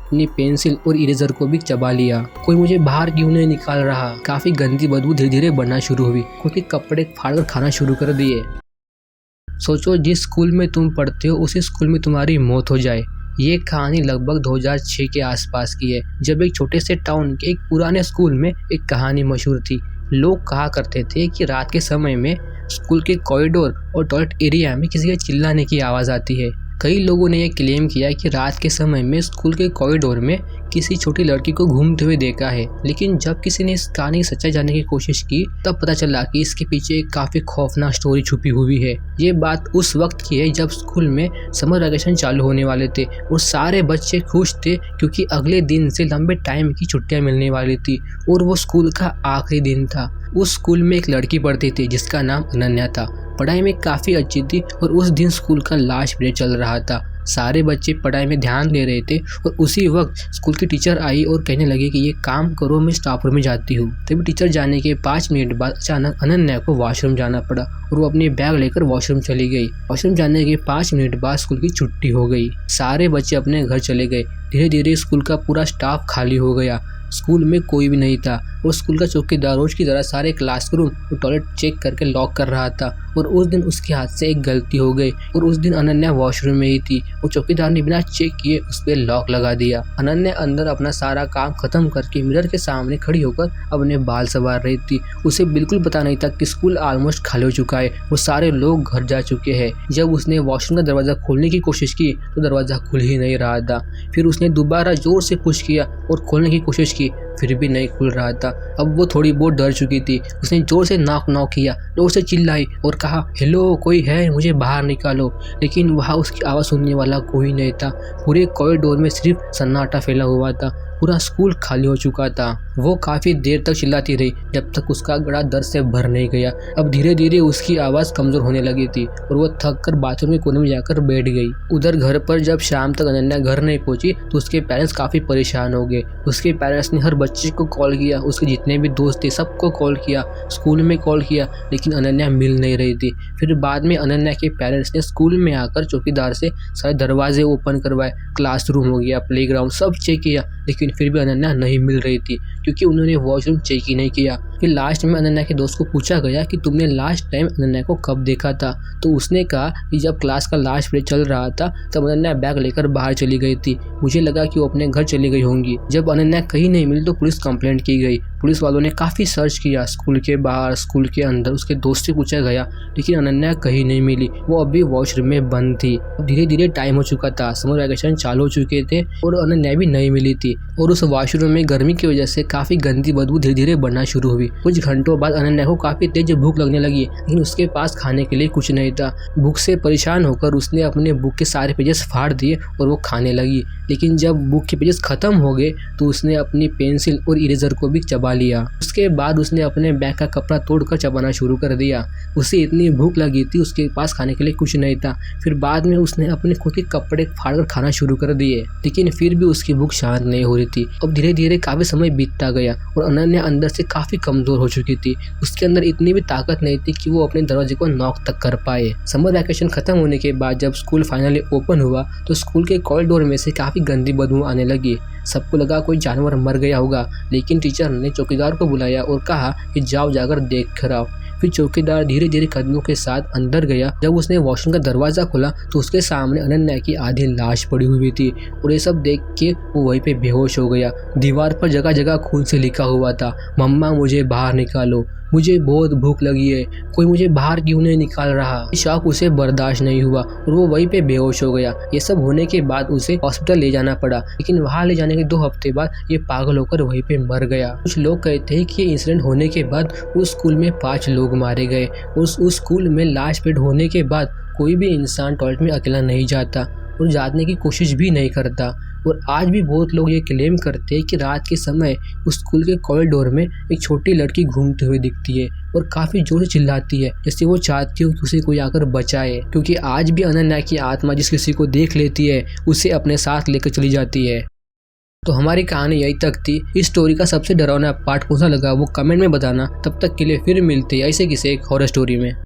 अपनी पेंसिल और इरेजर को भी चबा लिया। कोई मुझे बाहर क्यों नहीं निकाल रहा। काफी गंदी बदबू धीरे धीरे बढ़ना शुरू हुई। क्योंकि कपड़े फाड़कर खाना शुरू कर दिए। सोचो जिस स्कूल में तुम पढ़ते हो उसी स्कूल में तुम्हारी मौत हो जाए। ये कहानी लगभग 2006 के आसपास की है, जब एक छोटे से टाउन के एक पुराने स्कूल में एक कहानी मशहूर थी। लोग कहा करते थे कि रात के समय में स्कूल के कॉरिडोर और टॉयलेट एरिया में किसी के चिल्लाने की आवाज़ आती है। कई लोगों ने यह क्लेम किया कि रात के समय में स्कूल के कॉरिडोर में किसी छोटी लड़की को घूमते हुए देखा है, लेकिन जब किसी ने इस कहानी की सच्चाई जानने की कोशिश की तब पता चला कि इसके पीछे एक काफ़ी खौफनाक स्टोरी छुपी हुई है। ये बात उस वक्त की है जब स्कूल में समर वैकेशन चालू होने वाले थे और सारे बच्चे खुश थे क्योंकि अगले दिन से लंबे टाइम की छुट्टियां मिलने वाली थी और वो स्कूल का आखिरी दिन था। उस स्कूल में एक लड़की पढ़ती थी जिसका नाम अनन्या था। पढ़ाई में काफ़ी अच्छी थी और उस दिन स्कूल का लास्ट पीरियड चल रहा था। सारे बच्चे पढ़ाई में ध्यान दे रहे थे और उसी वक्त स्कूल की टीचर आई और कहने लगी कि ये काम करो, मैं स्टाफ रूम में जाती हूँ। तभी टीचर जाने के 5 मिनट बाद अचानक अनन्या को वॉशरूम जाना पड़ा और वो अपनी बैग लेकर वॉशरूम चली गई। वॉशरूम जाने के 5 मिनट बाद स्कूल की छुट्टी हो गई। सारे बच्चे अपने घर चले गए। धीरे धीरे स्कूल का पूरा स्टाफ खाली हो गया। स्कूल में कोई भी नहीं था और स्कूल का चौकीदार रोज की तरह सारे क्लासरूम और टॉयलेट चेक करके लॉक कर रहा था। और उस दिन उसके हाथ से एक गलती हो गई और उस दिन अनन्या वॉशरूम में ही थी। वो चौकीदार ने बिना चेक किए उस पर लॉक लगा दिया। अनन्या अंदर अपना सारा काम खत्म करके मिरर के सामने खड़ी होकर अपने बाल संवार रही थी। उसे बिल्कुल पता नहीं था कि स्कूल ऑलमोस्ट खाली हो चुका है, वो सारे लोग घर जा चुके हैं। जब उसने वॉशरूम का दरवाजा खोलने की कोशिश की तो दरवाजा खुल ही नहीं रहा था। फिर उसने दोबारा जोर से पुश किया और खोलने की कोशिश की, फिर भी नहीं खुल रहा था। अब वो थोड़ी बहुत डर चुकी थी। उसने जोर से नॉक किया, जोर से चिल्लाई और कहा, हेलो कोई है, मुझे बाहर निकालो। लेकिन वहाँ उसकी आवाज़ सुनने वाला कोई नहीं था। पूरे कॉरिडोर में सिर्फ सन्नाटा फैला हुआ था। पूरा स्कूल खाली हो चुका था। वो काफ़ी देर तक चिल्लाती रही जब तक उसका गला दर्द से भर नहीं गया। अब धीरे धीरे उसकी आवाज़ कमज़ोर होने लगी थी और वो थक कर बाथरूम के कोने में जाकर बैठ गई। उधर घर पर जब शाम तक अनन्या घर नहीं पहुंची तो उसके पेरेंट्स काफ़ी परेशान हो गए। उसके पेरेंट्स ने हर बच्चे को कॉल किया, उसके जितने भी दोस्त थे सबको कॉल किया, स्कूल में कॉल किया, लेकिन अनन्या मिल नहीं रही थी। फिर बाद में अनन्या के पेरेंट्स ने स्कूल में आकर चौकीदार से सारे दरवाजे ओपन करवाए, क्लासरूम हो गया, प्लेग्राउंड सब चेक किया, लेकिन फिर भी अनन्या नहीं मिल रही थी क्योंकि उन्होंने वॉशरूम चेक ही नहीं किया। फिर लास्ट में अनन्या के दोस्त को पूछा गया कि तुमने लास्ट टाइम अनन्या को कब देखा था, तो उसने कहा कि जब क्लास का लास्ट पीरियड चल रहा था तब अनन्या बैग लेकर बाहर चली गई थी। मुझे लगा कि वो अपने घर चली गई होंगी। जब अनन्या कहीं नहीं मिली तो पुलिस कंप्लेंट की गई। पुलिस वालों ने काफ़ी सर्च किया, स्कूल के बाहर, स्कूल के अंदर, उसके दोस्त से पूछा गया, लेकिन अनन्या कहीं नहीं मिली। वो अभी वॉशरूम में बंद थी। धीरे धीरे टाइम हो चुका था, समर वैकेशन चालू हो चुके थे और अनन्या भी नहीं मिली थी। और उस वॉशरूम में गर्मी की वजह से काफ़ी गंदी बदबू धीरे धीरे बढ़ना शुरू हुई। कुछ घंटों बाद अनन्या को काफ़ी तेज भूख लगने लगी, लेकिन उसके पास खाने के लिए कुछ नहीं था। भूख से परेशान होकर उसने अपने बुक के सारे पेजेस फाड़ दिए और वो खाने लगी। लेकिन जब बुक के पेजेस खत्म हो गए तो उसने अपनी पेंसिल और इरेजर को भी चबा लिया। उसके बाद उसने अपने बैग का कपड़ा तोड़कर चबाना शुरू कर दिया। उसे इतनी भूख लगी थी, उसके पास खाने के लिए कुछ नहीं था। फिर बाद में उसने अपने खुद के कपड़े फाड़कर खाना शुरू कर दिए, लेकिन फिर भी उसकी भूख शांत नहीं हो रही थी। अब धीरे धीरे काफ़ी समय बीतता गया और अनन्या अंदर से काफ़ी कमज़ोर हो चुकी थी। उसके अंदर इतनी भी ताकत नहीं थी कि वो अपने दरवाजे को नॉक तक कर पाए। समर वैकेशन खत्म होने के बाद जब स्कूल फाइनली ओपन हुआ तो स्कूल के कॉरिडोर में से काफ़ी गंदी बदबू आने लगी। सबको लगा कोई जानवर मर गया होगा, लेकिन टीचर ने चौकीदार को बुलाया और कहा कि जाओ जाकर देख कर आओ। फिर चौकीदार धीरे धीरे कदमों के साथ अंदर गया। जब उसने वॉशरूम का दरवाज़ा खोला तो उसके सामने अनन्या की आधी लाश पड़ी हुई थी और ये सब देख के वो वहीं पे बेहोश हो गया। दीवार पर जगह जगह खून से लिखा हुआ था, मम्मा मुझे बाहर निकालो, मुझे बहुत भूख लगी है, कोई मुझे बाहर क्यों नहीं निकाल रहा। शॉक उसे बर्दाश्त नहीं हुआ और वो वहीं पे बेहोश हो गया। ये सब होने के बाद उसे हॉस्पिटल ले जाना पड़ा, लेकिन वहाँ ले जाने के 2 हफ्ते बाद ये पागल होकर वहीं पे मर गया। कुछ लोग कहते हैं कि ये इंसिडेंट होने के बाद उस स्कूल में 5 लोग मारे गए। उस स्कूल में लास्ट पीरियड होने के बाद कोई भी इंसान टॉयलेट में अकेला नहीं जाता और जाने की कोशिश भी नहीं करता। और आज भी बहुत लोग ये क्लेम करते हैं कि रात के समय उस स्कूल के कॉरिडोर में एक छोटी लड़की घूमते हुए दिखती है और काफ़ी जोर से चिल्लाती है, जैसे वो चाहती हो कि उसे कोई आकर बचाए। क्योंकि आज भी अनन्या की आत्मा जिस किसी को देख लेती है उसे अपने साथ लेकर चली जाती है। तो हमारी कहानी यही तक थी। इस स्टोरी का सबसे डरावना पार्ट कौन सा लगा वो कमेंट में बताना। तब तक के लिए फिर मिलते हैं ऐसे किसी एक हॉरर स्टोरी में।